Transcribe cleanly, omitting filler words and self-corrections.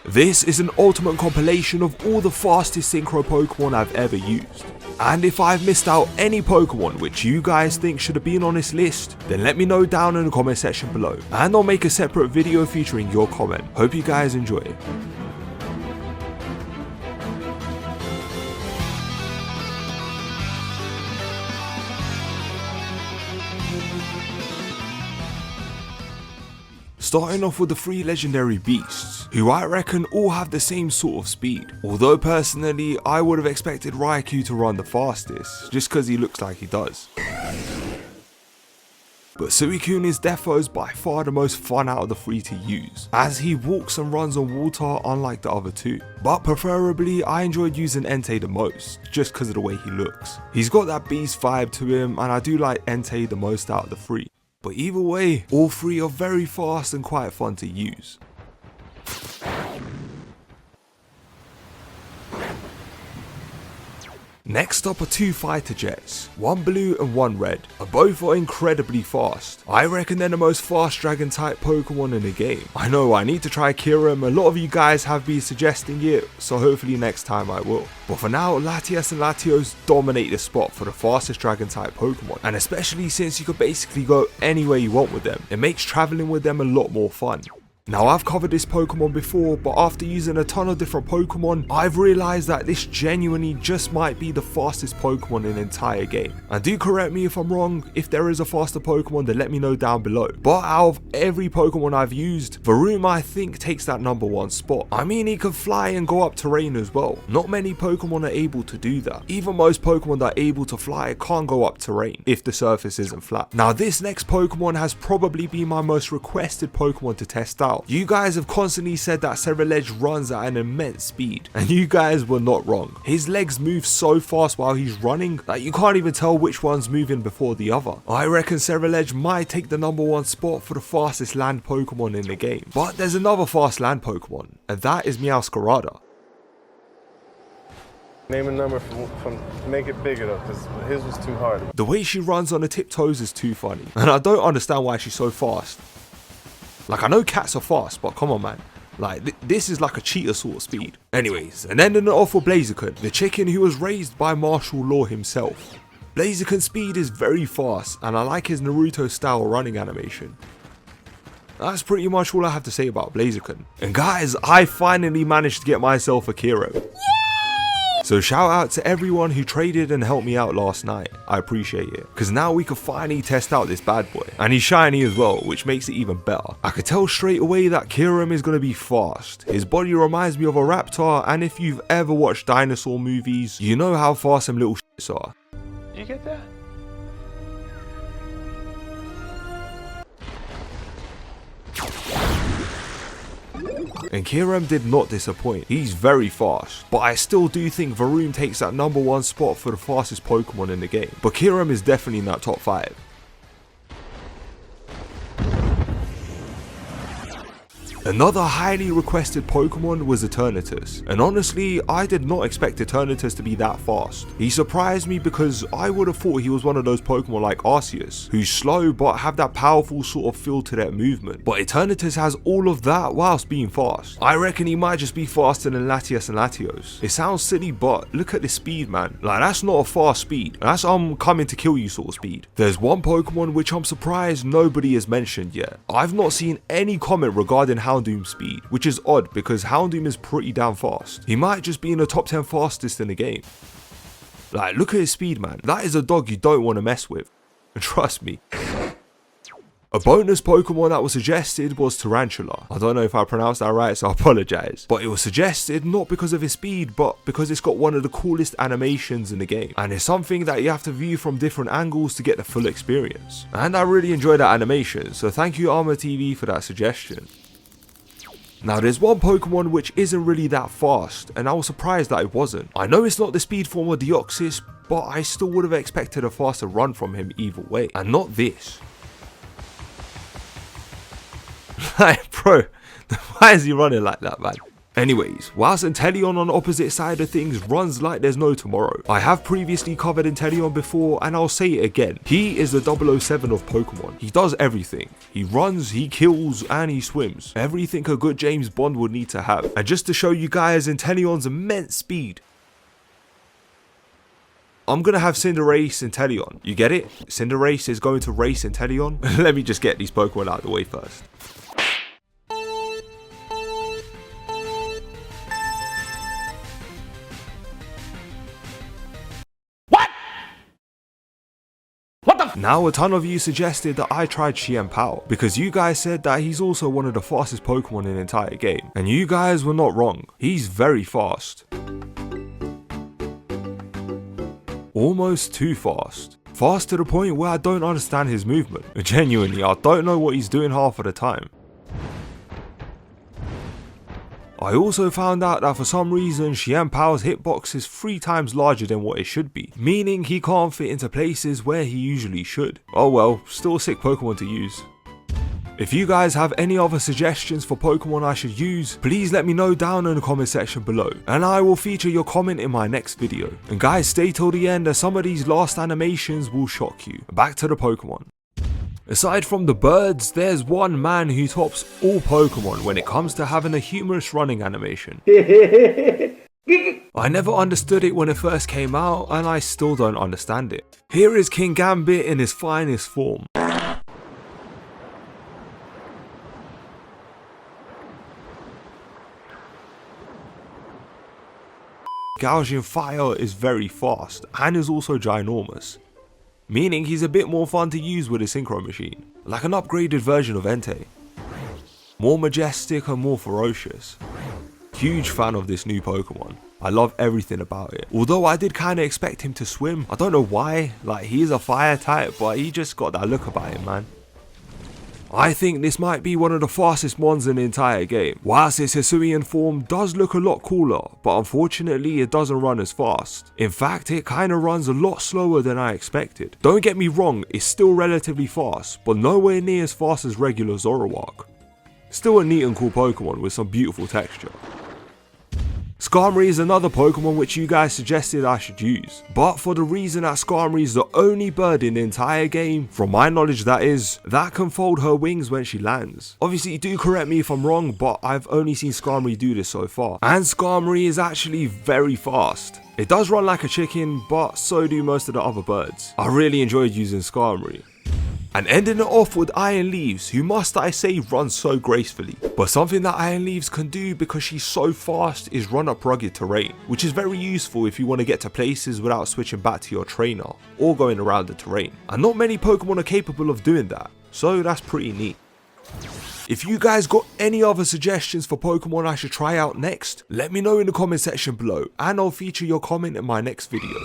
This is an ultimate compilation of all the fastest Synchro Pokemon I've ever used. And if I've missed out any Pokemon which you guys think should have been on this list, then let me know down in the comment section below, and I'll make a separate video featuring your comment. Hope you guys enjoy. Starting off with the 3 legendary beasts, who I reckon all have the same sort of speed. Although personally, I would have expected Raikou to run the fastest, just cause he looks like he does. But Suicune is defos by far the most fun out of the 3 to use, as he walks and runs on water unlike the other 2. But preferably, I enjoyed using Entei the most, just cause of the way he looks. He's got that beast vibe to him, and I do like Entei the most out of the 3. But either way, all 3 are very fast and quite fun to use. Next up are 2 fighter jets, one blue and one red, and both are incredibly fast. I reckon they're the most fast dragon type Pokemon in the game. I know I need to try Kyurem, a lot of you guys have been suggesting it, so hopefully next time I will. But for now, Latias and Latios dominate the spot for the fastest dragon type Pokemon, and especially since you could basically go anywhere you want with them, it makes travelling with them a lot more fun. Now I've covered this Pokemon before, but after using a ton of different Pokemon, I've realised that this genuinely just might be the fastest Pokemon in the entire game. And do correct me if I'm wrong, if there is a faster Pokemon then let me know down below. But out of every Pokemon I've used, Varoom I think takes that #1 spot. I mean, he can fly and go up terrain as well. Not many Pokemon are able to do that. Even most Pokemon that are able to fly can't go up terrain if the surface isn't flat. Now this next Pokemon has probably been my most requested Pokemon to test out. You guys have constantly said that Scarlet runs at an immense speed, and you guys were not wrong. His legs move so fast while he's running that you can't even tell which one's moving before the other. I reckon Scarlet might take the #1 spot for the fastest land Pokemon in the game. But there's another fast land Pokemon, and that is Meowscarada. Name a number from make it bigger though, because his was too hard. The way she runs on the tiptoes is too funny, and I don't understand why she's so fast. Like, I know cats are fast, but come on man, like this is like a cheetah sort of speed. Anyways, and ending it off with Blaziken, the chicken who was raised by martial law himself. Blaziken's speed is very fast, and I like his Naruto style running animation. That's pretty much all I have to say about Blaziken. And guys, I finally managed to get myself a Kyurem. So shout out to everyone who traded and helped me out last night. I appreciate it. Because now we can finally test out this bad boy. And he's shiny as well, which makes it even better. I could tell straight away that Kyurem is going to be fast. His body reminds me of a raptor, and if you've ever watched dinosaur movies, you know how fast them little shits are. You get that? And Kyurem did not disappoint. He's very fast, but I still do think Varoom takes that #1 spot for the fastest Pokemon in the game. But Kyurem is definitely in that top 5. Another highly requested Pokemon was Eternatus, and honestly, I did not expect Eternatus to be that fast. He surprised me because I would have thought he was one of those Pokemon like Arceus, who's slow but have that powerful sort of feel to their movement. But Eternatus has all of that whilst being fast. I reckon he might just be faster than Latias and Latios. It sounds silly, but look at the speed, man. Like, that's not a fast speed. That's coming to kill you sort of speed. There's one Pokemon which I'm surprised nobody has mentioned yet. I've not seen any comment regarding Houndoom's speed, which is odd because Houndoom is pretty damn fast. He might just be in the top 10 fastest in the game. Like, look at his speed, man. That is a dog you don't want to mess with. And trust me. A bonus Pokemon that was suggested was Tarantula. I don't know if I pronounced that right, so I apologise. But it was suggested not because of his speed, but because it's got one of the coolest animations in the game. And it's something that you have to view from different angles to get the full experience. And I really enjoyed that animation, so thank you Armor TV for that suggestion. Now there's one Pokemon which isn't really that fast, and I was surprised that it wasn't. I know it's not the speed form of Deoxys, but I still would have expected a faster run from him either way, and not this. Like, bro, why is he running like that, man? Anyways, whilst Inteleon on the opposite side of things runs like there's no tomorrow. I have previously covered Inteleon before and I'll say it again. He is the 007 of Pokemon. He does everything. He runs, he kills, and he swims. Everything a good James Bond would need to have. And just to show you guys Inteleon's immense speed, I'm gonna have Cinderace Inteleon. You get it? Cinderace is going to race Inteleon. Let me just get these Pokemon out of the way first. Now a ton of you suggested that I tried Xianpao because you guys said that he's also one of the fastest Pokemon in the entire game. And you guys were not wrong. He's very fast. Almost too fast. Fast to the point where I don't understand his movement. Genuinely, I don't know what he's doing half of the time. I also found out that for some reason Xianpao's hitbox is 3 times larger than what it should be, meaning he can't fit into places where he usually should. Oh well, still a sick Pokemon to use. If you guys have any other suggestions for Pokemon I should use, please let me know down in the comment section below, and I will feature your comment in my next video. And guys, stay till the end as some of these last animations will shock you. Back to the Pokemon. Aside from the birds, there's one man who tops all Pokemon when it comes to having a humorous running animation. I never understood it when it first came out, and I still don't understand it. Here is King Gambit in his finest form. Gouging Fire is very fast and is also ginormous, meaning he's a bit more fun to use with a Synchro Machine, like an upgraded version of Entei. More majestic and more ferocious. Huge fan of this new Pokemon. I love everything about it. Although I did kinda expect him to swim. I don't know why, like he is a fire type, but he just got that look about him, man. I think this might be one of the fastest ones in the entire game. Whilst its Hisuian form does look a lot cooler, but unfortunately it doesn't run as fast. In fact, it kinda runs a lot slower than I expected. Don't get me wrong, it's still relatively fast, but nowhere near as fast as regular Zoroark. Still a neat and cool Pokemon with some beautiful texture. Skarmory is another Pokemon which you guys suggested I should use, but for the reason that Skarmory is the only bird in the entire game, from my knowledge that is, that can fold her wings when she lands. Obviously do correct me if I'm wrong, but I've only seen Skarmory do this so far, and Skarmory is actually very fast. It does run like a chicken, but so do most of the other birds. I really enjoyed using Skarmory. And ending it off with Iron Leaves, who must I say runs so gracefully. But something that Iron Leaves can do because she's so fast is run up rugged terrain, which is very useful if you want to get to places without switching back to your trainer or going around the terrain. And not many Pokemon are capable of doing that, so that's pretty neat. If you guys got any other suggestions for Pokemon I should try out next, let me know in the comment section below and I'll feature your comment in my next video.